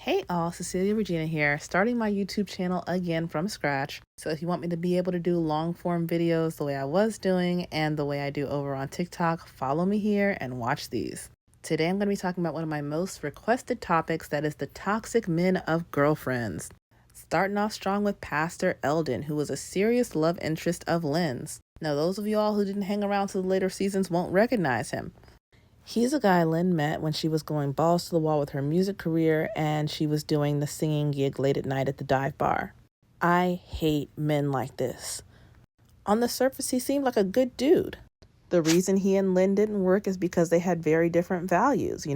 Hey all, Cecilia Regina here, starting my YouTube channel again from scratch. So if you want me to be able to do long form videos the way I was doing and the way I do over on TikTok, follow me here and watch these. Today I'm going to be talking about one of my most requested topics, that is the toxic men of girlfriends. Starting off strong with Pastor Eldon, who was a serious love interest of Lynn's. Now those of y'all who didn't hang around to the later seasons won't recognize him. He's a guy Lynn met when she was going balls to the wall with her music career and she was doing the singing gig late at night at the dive bar. I hate men like this. On the surface, he seemed like a good dude. The reason he and Lynn didn't work is because they had very different values,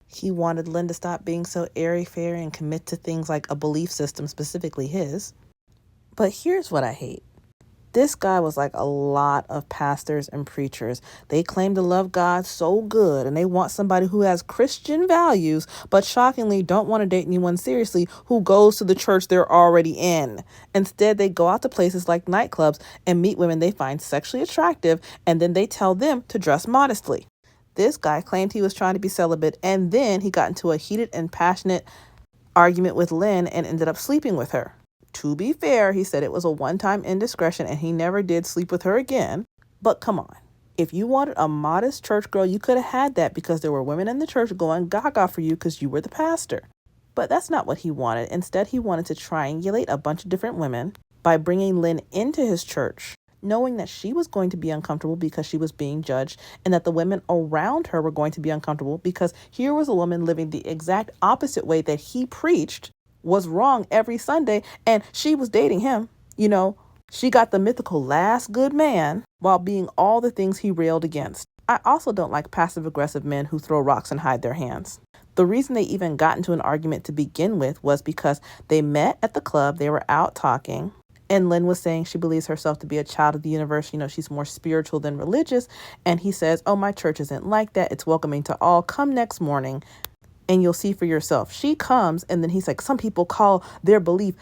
He wanted Lynn to stop being so airy-fairy and commit to things like a belief system, specifically his. But here's what I hate. This guy was like a lot of pastors and preachers. They claim to love God so good and they want somebody who has Christian values, but shockingly don't want to date anyone seriously who goes to the church they're already in. Instead, they go out to places like nightclubs and meet women they find sexually attractive, and then they tell them to dress modestly. This guy claimed he was trying to be celibate, and then he got into a heated and passionate argument with Lynn and ended up sleeping with her. To be fair, he said it was a one-time indiscretion and he never did sleep with her again. But come on. If you wanted a modest church girl, you could have had that because there were women in the church going gaga for you because you were the pastor. But that's not what he wanted. Instead, he wanted to triangulate a bunch of different women by bringing Lynn into his church, knowing that she was going to be uncomfortable because she was being judged and that the women around her were going to be uncomfortable because here was a woman living the exact opposite way that he preached was wrong every Sunday, and she was dating him. She got the mythical last good man while being all the things he railed against. I also don't like passive-aggressive men who throw rocks and hide their hands. The reason they even got into an argument to begin with was because they met at the club, they were out talking, and Lynn was saying she believes herself to be a child of the universe. She's more spiritual than religious, and he says, "Oh, my church isn't like that. It's welcoming to all. Come next morning and you'll see for yourself." She comes, and then he's like, "Some people call their belief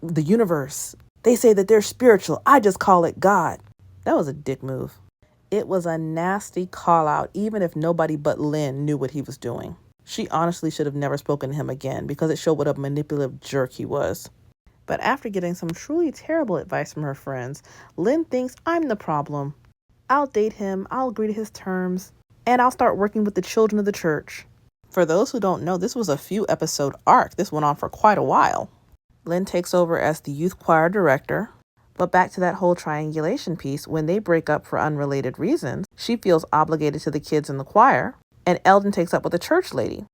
the universe. They say that they're spiritual. I just call it God." That was a dick move. It was a nasty call out, even if nobody but Lynn knew what he was doing. She honestly should have never spoken to him again because it showed what a manipulative jerk he was. But after getting some truly terrible advice from her friends, Lynn thinks, "I'm the problem. I'll date him, I'll agree to his terms, and I'll start working with the children of the church." For those who don't know, this was a few episode arc. This went on for quite a while. Lynn takes over as the youth choir director. But back to that whole triangulation piece, when they break up for unrelated reasons, she feels obligated to the kids in the choir, and Eldon takes up with a church lady,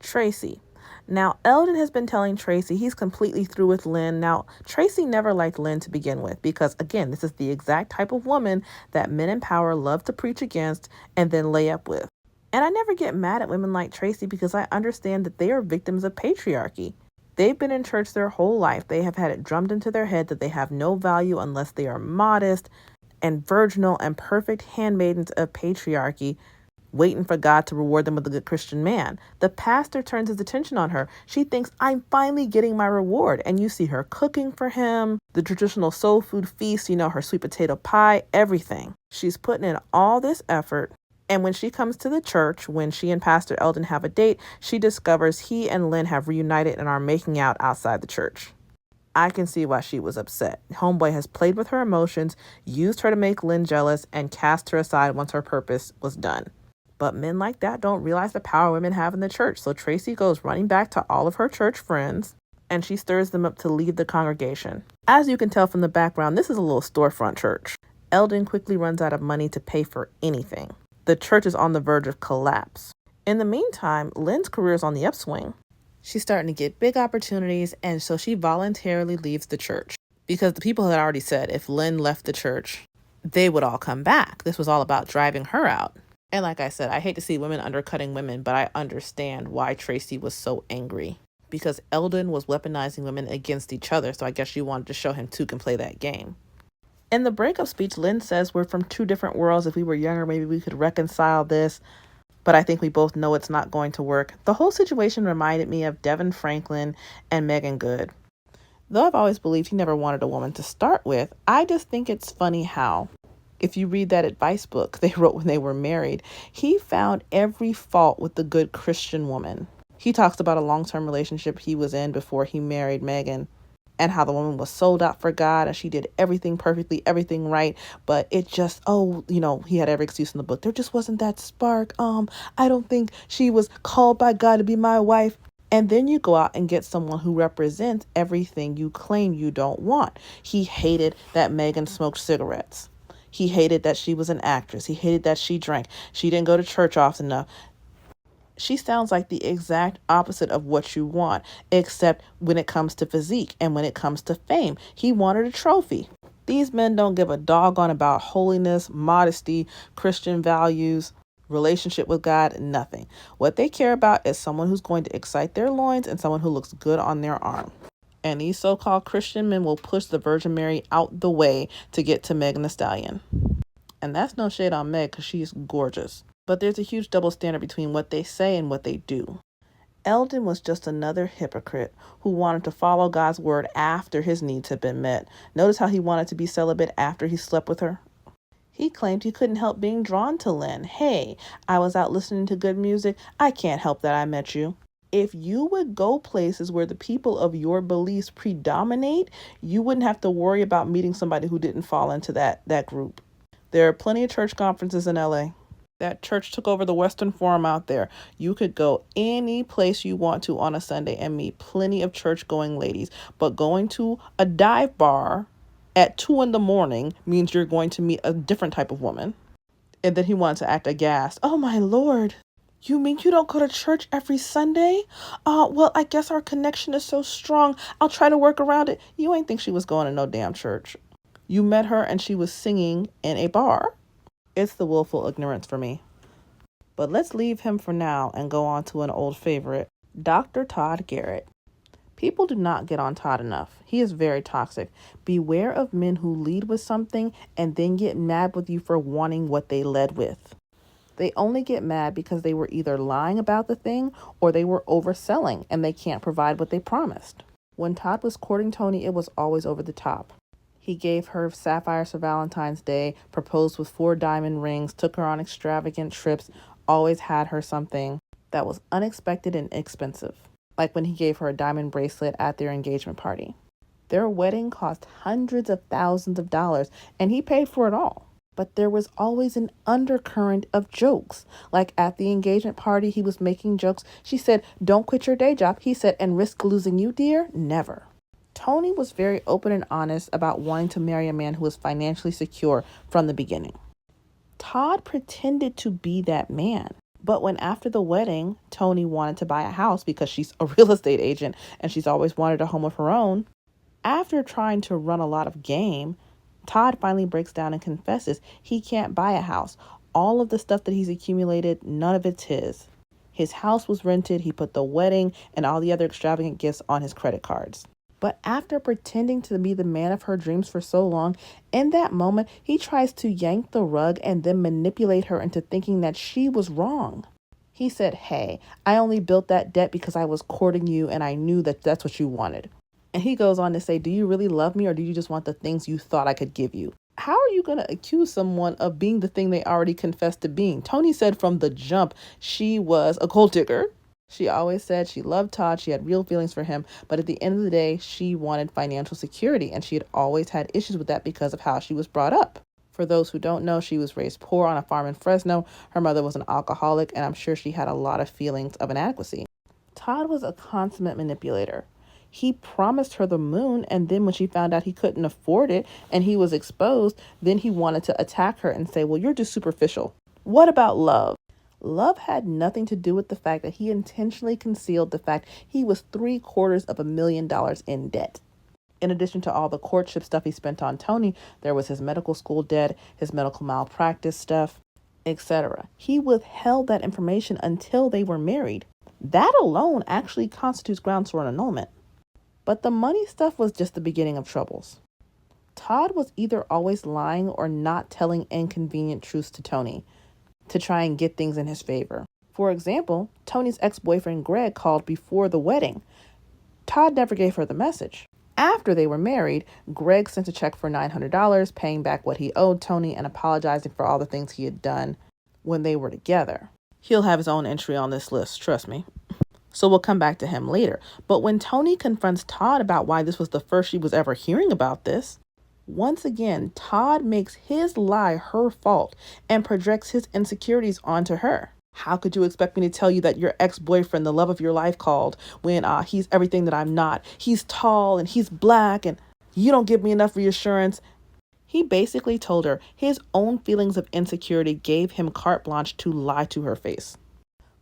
Tracy. Now, Eldon has been telling Tracy he's completely through with Lynn. Now, Tracy never liked Lynn to begin with because, again, this is the exact type of woman that men in power love to preach against and then lay up with. And I never get mad at women like Tracy because I understand that they are victims of patriarchy. They've been in church their whole life. They have had it drummed into their head that they have no value unless they are modest and virginal and perfect handmaidens of patriarchy, waiting for God to reward them with a good Christian man. The pastor turns his attention on her. She thinks, "I'm finally getting my reward." And you see her cooking for him, the traditional soul food feast, her sweet potato pie, everything. She's putting in all this effort. And when she comes to the church, when she and Pastor Eldon have a date, she discovers he and Lynn have reunited and are making out outside the church. I can see why she was upset. Homeboy has played with her emotions, used her to make Lynn jealous, and cast her aside once her purpose was done. But men like that don't realize the power women have in the church. So Tracy goes running back to all of her church friends, and she stirs them up to leave the congregation. As you can tell from the background, this is a little storefront church. Eldon quickly runs out of money to pay for anything. The church is on the verge of collapse. In the meantime, Lynn's career is on the upswing. She's starting to get big opportunities, and so she voluntarily leaves the church because the people had already said if Lynn left the church, they would all come back. This was all about driving her out. And like I said, I hate to see women undercutting women, but I understand why Tracy was so angry because Eldon was weaponizing women against each other. So I guess she wanted to show him two can play that game. In the breakup speech, Lynn says we're from two different worlds. If we were younger, maybe we could reconcile this. But I think we both know it's not going to work. The whole situation reminded me of Devin Franklin and Megan Good. Though I've always believed he never wanted a woman to start with, I just think it's funny how, if you read that advice book they wrote when they were married, he found every fault with the good Christian woman. He talks about a long-term relationship he was in before he married Megan, and how the woman was sold out for God and she did everything perfectly, everything right. But it just, he had every excuse in the book. There just wasn't that spark. I don't think she was called by God to be my wife. And then you go out and get someone who represents everything you claim you don't want. He hated that Megan smoked cigarettes. He hated that she was an actress. He hated that she drank. She didn't go to church often enough. She sounds like the exact opposite of what you want, except when it comes to physique and when it comes to fame. He wanted a trophy. These men don't give a doggone about holiness, modesty, Christian values, relationship with God, nothing. What they care about is someone who's going to excite their loins and someone who looks good on their arm. And these so-called Christian men will push the Virgin Mary out the way to get to Megan Thee Stallion. And that's no shade on Meg because she's gorgeous. But there's a huge double standard between what they say and what they do. Eldon was just another hypocrite who wanted to follow God's word after his needs had been met. Notice how he wanted to be celibate after he slept with her? He claimed he couldn't help being drawn to Lynn. Hey, I was out listening to good music. I can't help that I met you. If you would go places where the people of your beliefs predominate, you wouldn't have to worry about meeting somebody who didn't fall into that group. There are plenty of church conferences in LA. That church took over the Western Forum out there. You could go any place you want to on a Sunday and meet plenty of church-going ladies. But going to a dive bar at 2 a.m. means you're going to meet a different type of woman. And then he wanted to act aghast. Oh, my Lord. You mean you don't go to church every Sunday? Well, I guess our connection is so strong. I'll try to work around it. You ain't think she was going to no damn church. You met her and she was singing in a bar. It's the willful ignorance for me. But let's leave him for now and go on to an old favorite, Dr. Todd Garrett. People do not get on Todd enough. He is very toxic. Beware of men who lead with something and then get mad with you for wanting what they led with. They only get mad because they were either lying about the thing or they were overselling and they can't provide what they promised. When Todd was courting Toni, it was always over the top. He gave her sapphires for Valentine's Day, proposed with 4 diamond rings, took her on extravagant trips, always had her something that was unexpected and expensive. Like when he gave her a diamond bracelet at their engagement party. Their wedding cost hundreds of thousands of dollars, and he paid for it all. But there was always an undercurrent of jokes. Like at the engagement party, he was making jokes. She said, "Don't quit your day job." He said, "And risk losing you, dear? Never." Toni was very open and honest about wanting to marry a man who was financially secure from the beginning. Todd pretended to be that man. But when after the wedding, Toni wanted to buy a house because she's a real estate agent and she's always wanted a home of her own, after trying to run a lot of game, Todd finally breaks down and confesses he can't buy a house. All of the stuff that he's accumulated, none of it's his. His house was rented. He put the wedding and all the other extravagant gifts on his credit cards. But after pretending to be the man of her dreams for so long, in that moment, he tries to yank the rug and then manipulate her into thinking that she was wrong. He said, "Hey, I only built that debt because I was courting you and I knew that that's what you wanted." And he goes on to say, "Do you really love me or do you just want the things you thought I could give you?" How are you going to accuse someone of being the thing they already confessed to being? Toni said from the jump she was a gold digger. She always said she loved Todd. She had real feelings for him. But at the end of the day, she wanted financial security. And she had always had issues with that because of how she was brought up. For those who don't know, she was raised poor on a farm in Fresno. Her mother was an alcoholic. And I'm sure she had a lot of feelings of inadequacy. Todd was a consummate manipulator. He promised her the moon. And then when she found out he couldn't afford it and he was exposed, then he wanted to attack her and say, "Well, you're just superficial." What about love? Love had nothing to do with the fact that he intentionally concealed the fact he was $750,000 in debt. In addition to all the courtship stuff he spent on Toni, there was his medical school debt, his medical malpractice stuff, etc. He withheld that information until they were married. That alone actually constitutes grounds for an annulment. But the money stuff was just the beginning of troubles. Todd was either always lying or not telling inconvenient truths to Toni to try and get things in his favor. For example, Toni's ex-boyfriend Greg called before the wedding. Todd never gave her the message. After they were married, Greg sent a check for $900, paying back what he owed Toni and apologizing for all the things he had done when they were together. He'll have his own entry on this list, trust me. so we'll come back to him later. But when Tony confronts Todd about why this was the first she was ever hearing about this, once again, Todd makes his lie her fault and projects his insecurities onto her. How could you expect me to tell you that your ex-boyfriend, the love of your life, called when he's everything that I'm not? He's tall and he's black and you don't give me enough reassurance. He basically told her his own feelings of insecurity gave him carte blanche to lie to her face.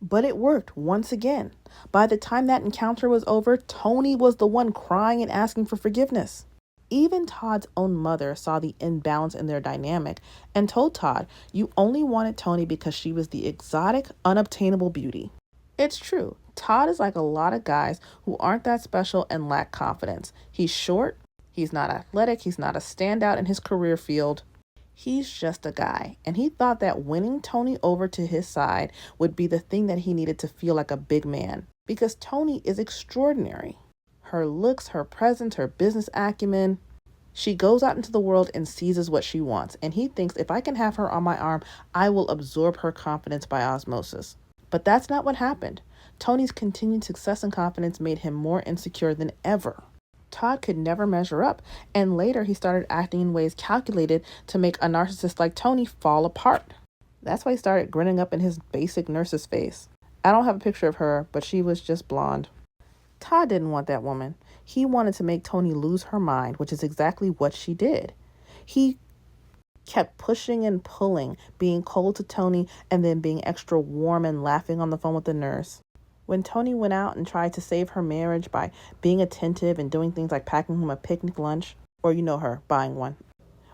But it worked once again. By the time that encounter was over, Tony was the one crying and asking for forgiveness. Even Todd's own mother saw the imbalance in their dynamic and told Todd, "You only wanted Tony because she was the exotic, unobtainable beauty." It's true. Todd is like a lot of guys who aren't that special and lack confidence. He's short, he's not athletic, he's not a standout in his career field. He's just a guy, and he thought that winning Tony over to his side would be the thing that he needed to feel like a big man, because Tony is extraordinary. Her looks, her presence, her business acumen. She goes out into the world and seizes what she wants, and he thinks if I can have her on my arm, I will absorb her confidence by osmosis. But that's not what happened. Tony's continued success and confidence made him more insecure than ever. Todd could never measure up, and later he started acting in ways calculated to make a narcissist like Tony fall apart. That's why he started grinning up in his basic nurse's face. I don't have a picture of her, but she was just blonde. Todd didn't want that woman. He wanted to make Tony lose her mind, which is exactly what she did. He kept pushing and pulling, being cold to Tony and then being extra warm and laughing on the phone with the nurse. When Tony went out and tried to save her marriage by being attentive and doing things like packing him a picnic lunch, or you know her, buying one.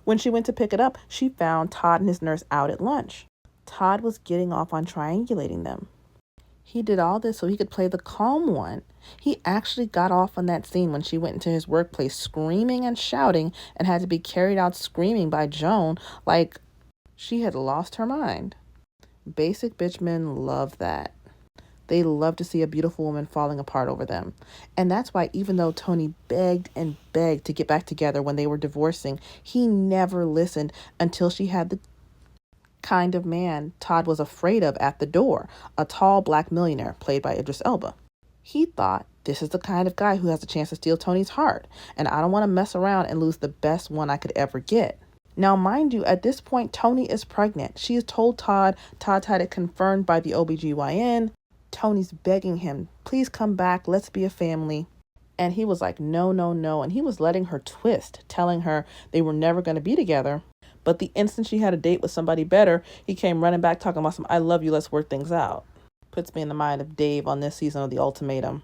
When she went to pick it up, she found Todd and his nurse out at lunch. Todd was getting off on triangulating them. He did all this so he could play the calm one. He actually got off on that scene when she went into his workplace screaming and shouting and had to be carried out screaming by Joan like she had lost her mind. Basic bitch men love that. They love to see a beautiful woman falling apart over them. And that's why even though Tony begged and begged to get back together when they were divorcing, he never listened until she had the kind of man Todd was afraid of at the door, a tall black millionaire played by Idris Elba. He thought, this is the kind of guy who has a chance to steal Tony's heart, and I don't want to mess around and lose the best one I could ever get. Now, mind you, at this point, Tony is pregnant. She has told Todd. Todd's had it confirmed by the OBGYN. Tony's begging him, please come back, let's be a family. And he was like, no, no, no. And he was letting her twist, telling her they were never going to be together. But the instant she had a date with somebody better, he came running back talking about some, I love you, let's work things out. Puts me in the mind of Dave on this season of The Ultimatum.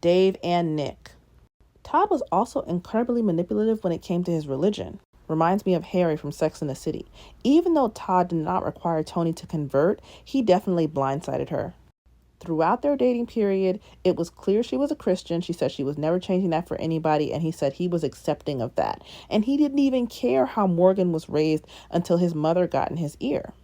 Dave and Nick. Todd was also incredibly manipulative when it came to his religion. Reminds me of Harry from Sex and the City. Even though Todd did not require Tony to convert, he definitely blindsided her. Throughout their dating period, it was clear she was a Christian. She said she was never changing that for anybody, and he said he was accepting of that. And he didn't even care how Morgan was raised until his mother got in his ear.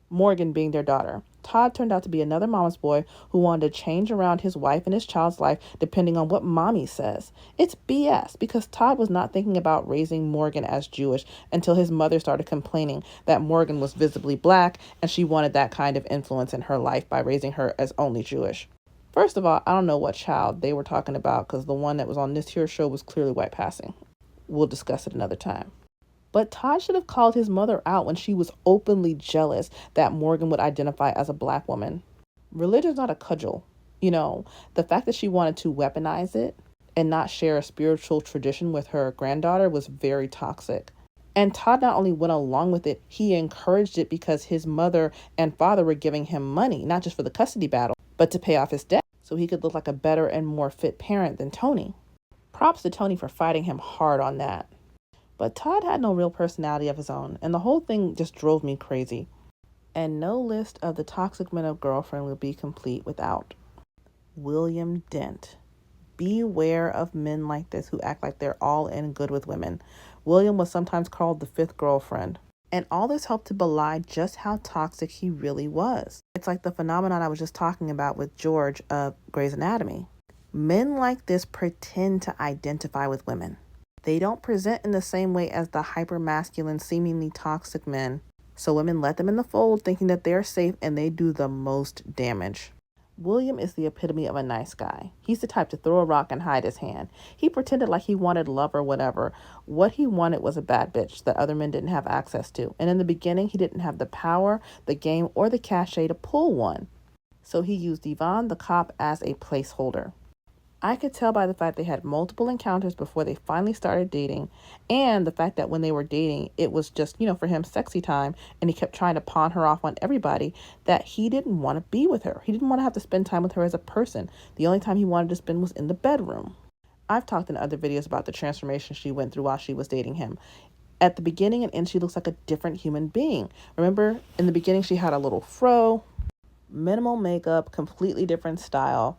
Morgan being their daughter. Todd turned out to be another mama's boy who wanted to change around his wife and his child's life depending on what mommy says. It's BS because Todd was not thinking about raising Morgan as Jewish until his mother started complaining that Morgan was visibly black and she wanted that kind of influence in her life by raising her as only Jewish. First of all, I don't know what child they were talking about because the one that was on this here show was clearly white passing. We'll discuss it another time. But Todd should have called his mother out when she was openly jealous that Morgan would identify as a black woman. Religion's not a cudgel. You know, the fact that she wanted to weaponize it and not share a spiritual tradition with her granddaughter was very toxic. And Todd not only went along with it, he encouraged it because his mother and father were giving him money, not just for the custody battle, but to pay off his debt so he could look like a better and more fit parent than Tony. Props to Tony for fighting him hard on that. But Todd had no real personality of his own, and the whole thing just drove me crazy. And no list of the toxic men of girlfriend will be complete without William Dent. Beware of men like this who act like they're all in good with women. William was sometimes called the fifth girlfriend. And all this helped to belie just how toxic he really was. It's like the phenomenon I was just talking about with George of Grey's Anatomy. Men like this pretend to identify with women. They don't present in the same way as the hyper-masculine, seemingly toxic men. So women let them in the fold thinking that they're safe and they do the most damage. William is the epitome of a nice guy. He's the type to throw a rock and hide his hand. He pretended like he wanted love or whatever. What he wanted was a bad bitch that other men didn't have access to. And in the beginning, he didn't have the power, the game, or the cachet to pull one. So he used Yvonne the cop as a placeholder. I could tell by the fact they had multiple encounters before they finally started dating, and the fact that when they were dating, it was just, for him, sexy time, and he kept trying to pawn her off on everybody, that he didn't want to be with her. He didn't want to have to spend time with her as a person. The only time he wanted to spend was in the bedroom. I've talked in other videos about the transformation she went through while she was dating him. At the beginning and end, she looks like a different human being. Remember, in the beginning, she had a little fro, minimal makeup, completely different style.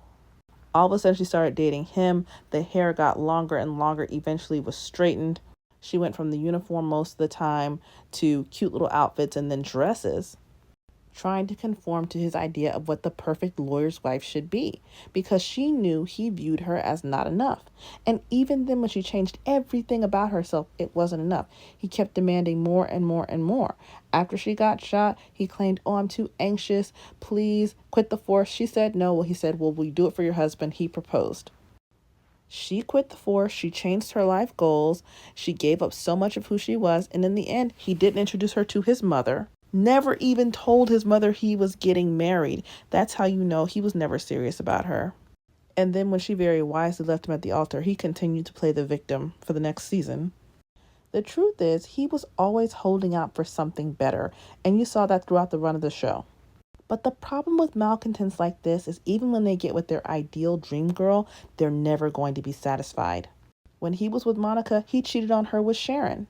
All of a sudden, she started dating him. The hair got longer and longer, eventually was straightened. She went from the uniform most of the time to cute little outfits and then dresses, trying to conform to his idea of what the perfect lawyer's wife should be, because she knew he viewed her as not enough. And even then, when she changed everything about herself, it wasn't enough. He kept demanding more and more and more. After she got shot, he claimed, "Oh, I'm too anxious. Please quit the force." She said no. Well, he said, "Well, will you do it for your husband?" He proposed. She quit the force. She changed her life goals. She gave up so much of who she was. And in the end, he didn't introduce her to his mother. Never even told his mother he was getting married. That's how you know he was never serious about her. And then when she very wisely left him at the altar, he continued to play the victim for the next season. The truth is, he was always holding out for something better, and you saw that throughout the run of the show. But the problem with malcontents like this is even when they get with their ideal dream girl, they're never going to be satisfied. When he was with Monica, he cheated on her with Sharon.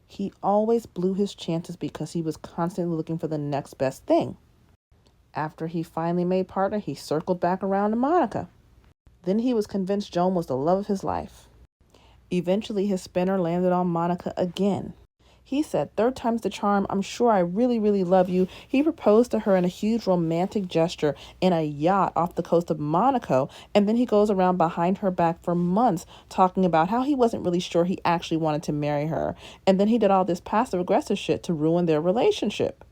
He always blew his chances because he was constantly looking for the next best thing. After he finally made partner, he circled back around to Monica. Then he was convinced Joan was the love of his life. Eventually, his spinner landed on Monica again. He said, "Third time's the charm. I'm sure I really, really love you." He proposed to her in a huge romantic gesture in a yacht off the coast of Monaco, and then he goes around behind her back for months talking about how he wasn't really sure he actually wanted to marry her. And then he did all this passive-aggressive shit to ruin their relationship.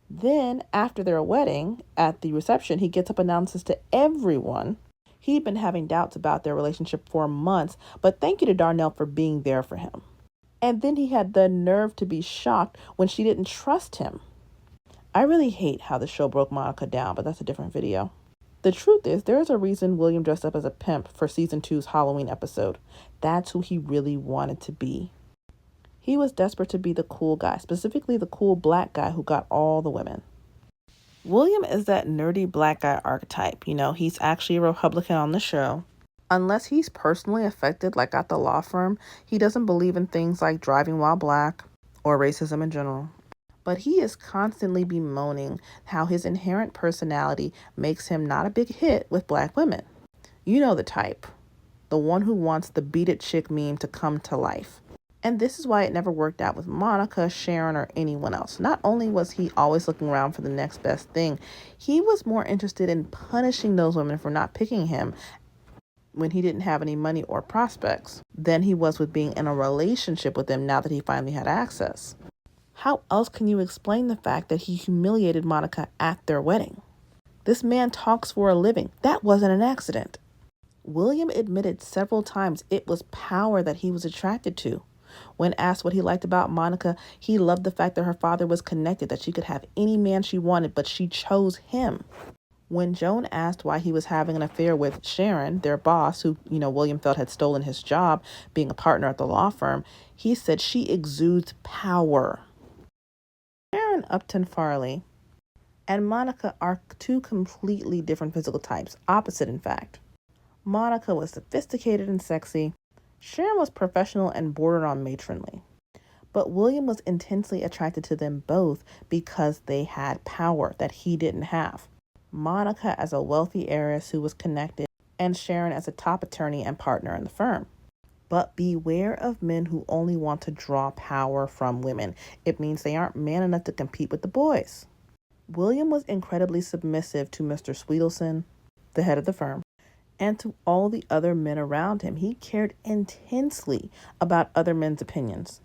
Then, after their wedding, at the reception, he gets up and announces to everyone he'd been having doubts about their relationship for months, but thank you to Darnell for being there for him. And then he had the nerve to be shocked when she didn't trust him. I really hate how the show broke Monica down, but that's a different video. The truth is, there's a reason William dressed up as a pimp for season 2's Halloween episode. That's who he really wanted to be. He was desperate to be the cool guy, specifically the cool black guy who got all the women. William is that nerdy black guy archetype. He's actually a Republican on the show. Unless he's personally affected, like at the law firm, he doesn't believe in things like driving while black or racism in general. But he is constantly bemoaning how his inherent personality makes him not a big hit with black women. You know the type. The one who wants the beat it chick meme to come to life. And this is why it never worked out with Monica, Sharon, or anyone else. Not only was he always looking around for the next best thing, he was more interested in punishing those women for not picking him when he didn't have any money or prospects than he was with being in a relationship with them now that he finally had access. How else can you explain the fact that he humiliated Monica at their wedding? This man talks for a living. That wasn't an accident. William admitted several times it was power that he was attracted to. When asked what he liked about Monica, he loved the fact that her father was connected, that she could have any man she wanted, but she chose him. When Joan asked why he was having an affair with Sharon, their boss, who, William felt had stolen his job being a partner at the law firm, he said she exudes power. Sharon Upton Farley and Monica are two completely different physical types, opposite in fact. Monica was sophisticated and sexy. Sharon was professional and bordered on matronly. But William was intensely attracted to them both because they had power that he didn't have. Monica as a wealthy heiress who was connected, and Sharon as a top attorney and partner in the firm. But beware of men who only want to draw power from women. It means they aren't man enough to compete with the boys. William was incredibly submissive to Mr. Sweetelson, the head of the firm, and to all the other men around him. He cared intensely about other men's opinions.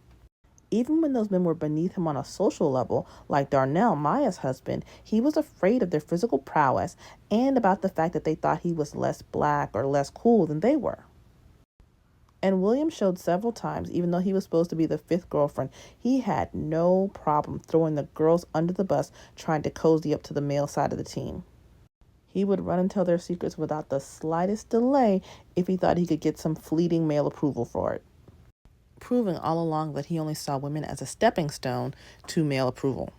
Even when those men were beneath him on a social level, like Darnell, Maya's husband, he was afraid of their physical prowess and about the fact that they thought he was less black or less cool than they were. And William showed several times, even though he was supposed to be the fifth girlfriend, he had no problem throwing the girls under the bus trying to cozy up to the male side of the team. He would run and tell their secrets without the slightest delay if he thought he could get some fleeting male approval for it, proving all along that he only saw women as a stepping stone to male approval.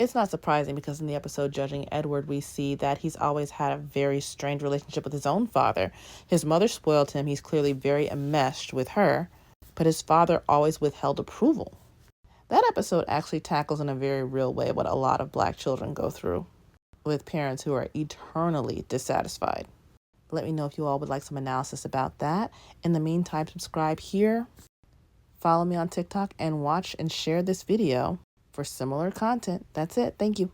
It's not surprising because in the episode Judging Edward, we see that he's always had a very strained relationship with his own father. His mother spoiled him. He's clearly very enmeshed with her, but his father always withheld approval. That episode actually tackles in a very real way what a lot of black children go through with parents who are eternally dissatisfied. Let me know if you all would like some analysis about that. In the meantime, subscribe here, follow me on TikTok, and watch and share this video for similar content. That's it. Thank you.